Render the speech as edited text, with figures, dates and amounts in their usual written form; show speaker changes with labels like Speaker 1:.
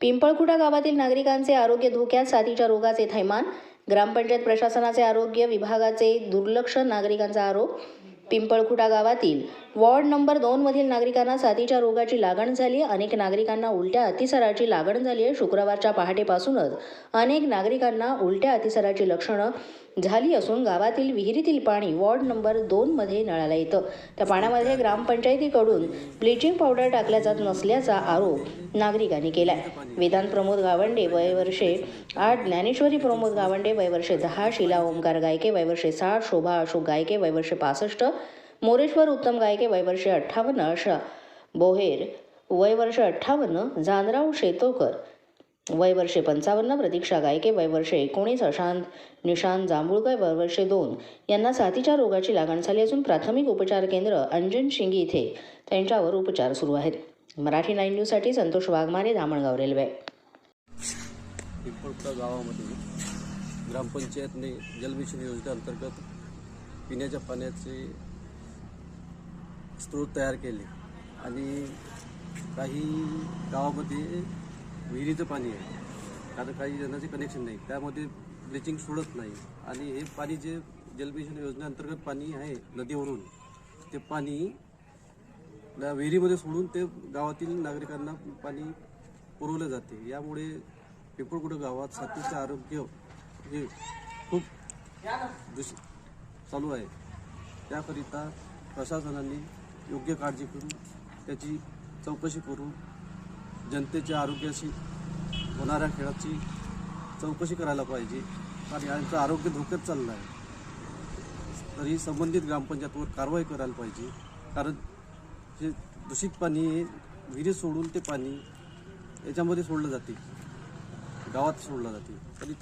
Speaker 1: पिंपळखुटा गावातील नागरिकांचे आरोग्य धोक्यात, साथीच्या रोगाचे थैमान. ग्रामपंचायत प्रशासनाचे आरोग्य विभागाचे दुर्लक्ष, नागरिकांचा आरोप. पिंपळखुटा गावातील वॉर्ड नंबर 2 मधील नागरिकांना साथीच्या रोगाची लागण झाली. अनेक नागरिकांना उलट्या अतिसाराची लागण झाली आहे. शुक्रवारच्या पहाटेपासूनच अनेक नागरिकांना उलट्या अतिसाराची लक्षणं झाली असून गावातील विहिरीतील पाणी वॉर्ड नंबर 2 मध्ये नळाला येतं. त्या पाण्यामध्ये ग्रामपंचायतीकडून ब्लिचिंग पावडर टाकल्याचा नसल्याचा आरोप नागरिकांनी केलाय. वेदांत प्रमोद गावंडे वय वर्षे 8, ज्ञानेश्वरी प्रमोद गावंडे वय वर्षे 10, शीला ओमकार गायके वय वर्षे 60, शोभा अशोक गायके वय वर्षे 65, मोरेश्वर उत्तम गायके वय वर्षे 58, आशा बोहेर वय वर्षे 58, जानराव शेतोकर वय वर्षे 55, प्रतीक्षा गायके वय वर्षे 19, अशांत निशांत जांभूळकर वय वर्षे 2 यांना साथीच्या रोगाची लागण झाली असून प्राथमिक उपचार केंद्र अंजन शिंगी इथे त्यांच्यावर उपचार सुरू आहेत. मराठी 9 न्यूजसाठी संतोष वाघमारे, धामणगाव रेल्वे.
Speaker 2: पिंपळखुटा गावामध्ये ग्रामपंचायतने जलमिशन योजनेअंतर्गत पिण्याच्या पाण्याचे स्रोत तयार केले आणि काही गावामध्ये विहिरीचं पाणी आहे, कारण काही जणांचे कनेक्शन नाही, त्यामध्ये ब्लिचिंग सोडत नाही आणि हे पाणी जे जलमिशन योजनेअंतर्गत पाणी आहे नदीवरून, ते पाणी विहिरीमध्ये सोडून ते गावातील नागरिकांना पाणी पुरवले जाते. यामुळे पिंपळखुटा गावात साथीचे आरोग्य हे खूप चालू आहे. त्याकरिता प्रशासनाने योग्य काळजी करून त्याची चौकशी करून जनतेच्या आरोग्याशी होणाऱ्या खेळाची चौकशी करायला पाहिजे, कारण यांचं आरोग्य धोक्यात चाललं आहे. तरी संबंधित ग्रामपंचायतवर कारवाई करायला पाहिजे, कारण जे दूषित पाणी विहिरीत सोडून ते पाणी याच्यामध्ये सोडलं जाते, गावात सोडलं जाते. तरी